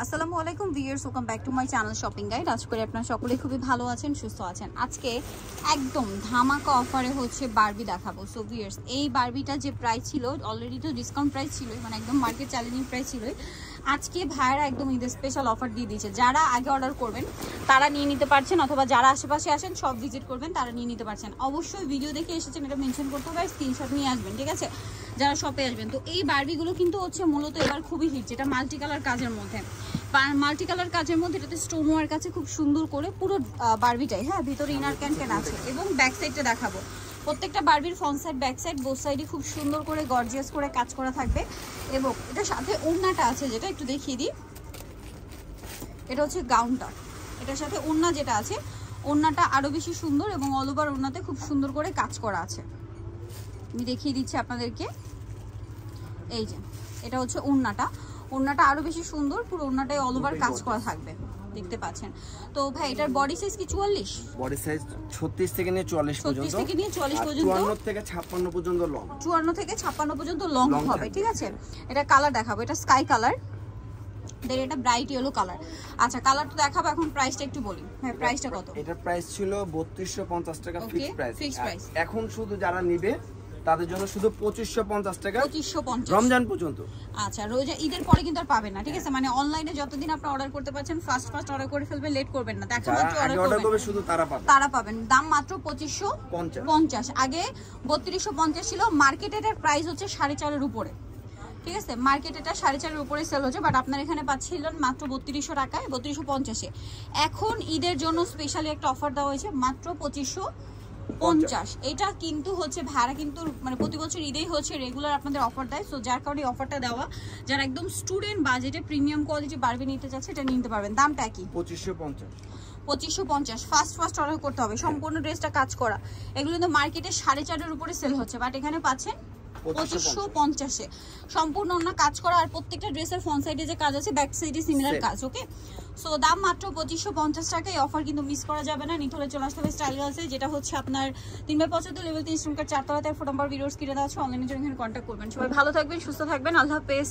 আসসালামু আলাইকুম viewers, welcome back to my channel shopping guide. আজ করে আপনারা সকলে খুবই ভালো আছেন, সুস্থ আছেন। আজকে একদম ধামাকা অফারে হচ্ছে বারবি দেখাবো। সো ভিউয়ার্স, এই বারবিটা যে প্রাইস ছিল অলরেডি তো ডিসকাউন্ট প্রাইস ছিল, মানে একদম মার্কেট চ্যালেঞ্জিং প্রাইস ছিল। আজকে ভাইরা একদম ঈদের স্পেশাল অফার দিয়ে দিয়েছে। যারা আগে অর্ডার করবেন তারা নিয়ে নিতে পারছেন, অথবা যারা আশেপাশে আসেন সব ভিজিট করবেন তারা নিয়ে নিতে পারছেন। অবশ্যই ভিডিও দেখে এসেছেন এটা মেনশন করতে হবে, স্ক্রিনশট নিয়ে আসবেন, ঠিক আছে, যারা শপে আসবেন। তো এই বারবিগুলো কিন্তু হচ্ছে মূলত এবার খুবই হিট, যেটা মাল্টি কালার কাজের মধ্যে। মাল্টি কালার কাজের মধ্যে এটাতে স্টোন ওয়ার্ক আছে খুব সুন্দর করে, পুরো বারবিটাই। হ্যাঁ, ভিতরে ইনার ক্যান আছে এবং ব্যাক সাইডটা দেখাবো। প্রত্যেকটা বারবির front side back side both সাইডে খুব সুন্দর করে গর্জিয়াস করে কাজ করা থাকবে। এবং এটার সাথে ওড়নাটা আছে, যেটা একটু দেখিয়ে দিই। এটা হচ্ছে গাউনটা, এটার সাথে ওড়না যেটা আছে, ওড়নাটা আরো বেশি সুন্দর এবং অল ওভার ওড়নাতে খুব সুন্দর করে কাজ করা আছে। আমি দেখিয়ে দিচ্ছি আপনাদেরকে। এই যে এটা হচ্ছে ওড়নাটা, ওড়নাটা আরো বেশি সুন্দর, পুরো ওড়নাটাই অল ওভার কাজ করা থাকবে, দেখতে পাচ্ছেন। তো ভাই এটার বডি সাইজ কি 44? বডি সাইজ 36 থেকে নিয়ে 44 পর্যন্ত, 36 থেকে নিয়ে 44 পর্যন্ত, 54 থেকে 56 পর্যন্ত লং, 54 থেকে 56 পর্যন্ত লং হবে, ঠিক আছে। এটা কালার দেখাবো, এটা স্কাই কালার, দেন এটা ব্রাইট ইয়েলো কালার। আচ্ছা, কালারটা দেখাবো, এখন প্রাইসটা একটু বলি। হ্যাঁ, প্রাইসটা কত? এটার প্রাইস ছিল 3250 টাকা ফিক্স প্রাইস। এখন শুধু যারা নেবে তাদের জন্য শুধু 2550 টাকা, 2550 রমজান পর্যন্ত। আচ্ছা, রোজা ঈদের পরে কিন্তু আর পাবেন না, ঠিক আছে। মানে অনলাইনে যতদিন আপনি অর্ডার করতে পারছেন ফার্স্ট অর্ডার করে ফেলবেন, লেট করবেন না। দেখা মাত্র অর্ডার করবেন শুধু তারা পাবেন। দাম মাত্র 2550। আগে 3250 ছিল, মার্কেটের প্রাইস হচ্ছে 4.5 এর উপরে, ঠিক আছে। মার্কেট এটা 4.5 এর উপরে সেল হচ্ছে, বাট আপনার এখানে পাচ্ছিলেন মাত্র 3200 টাকায়, 3250-এ। এখন ঈদের জন্য স্পেশালি একটা অফার দেওয়া হয়েছে মাত্র 2550। এটা কিন্তু হচ্ছে ভাড়া, কিন্তু মানে প্রতি বছর ঈদেই হচ্ছে রেগুলার আপনাদের অফার দেয়। সো যার কারণে অফারটা দেওয়া, যারা একদম স্টুডেন্ট বাজেটে প্রিমিয়াম কোয়ালিটি বারবি নিতে চাচ্ছে এটা নিতে পারবেন। দামটা কি? 2550। ফার্স্ট অর্ডার করতে হবে, সম্পূর্ণ ড্রেসটা কাজ করা। এগুলো কিন্তু মার্কেটে 4.5 এর উপরে সেল হচ্ছে, বাট এখানে পাচ্ছেন 2550-এ। সম্পূর্ণ অন্য কাজ করা, আর প্রত্যেকটা ড্রেসের ফ্রন্ট সাইডে যে কাজ আছে ব্যাক সাইডে সিমিলার কাজ, ওকে। সো দাম মাত্র 2550 টাকা। এই অফার কিন্তু মিস করা যাবে না। নিতে হলে চলে আসতে হবে স্টাইল গার্লসে, যেটা হচ্ছে আপনার 3/75 লেভেল 3 স্ট্রিম কার্ড 4 তলাতে, ফোন নাম্বার ভিডিওস কিনে দেওয়া আছে। অনলাইনে জন্য এখানে কন্ট্যাক্ট করবেন। সবাই ভালো থাকবেন, সুস্থ থাকবেন, আল্লাহ হাফেজ।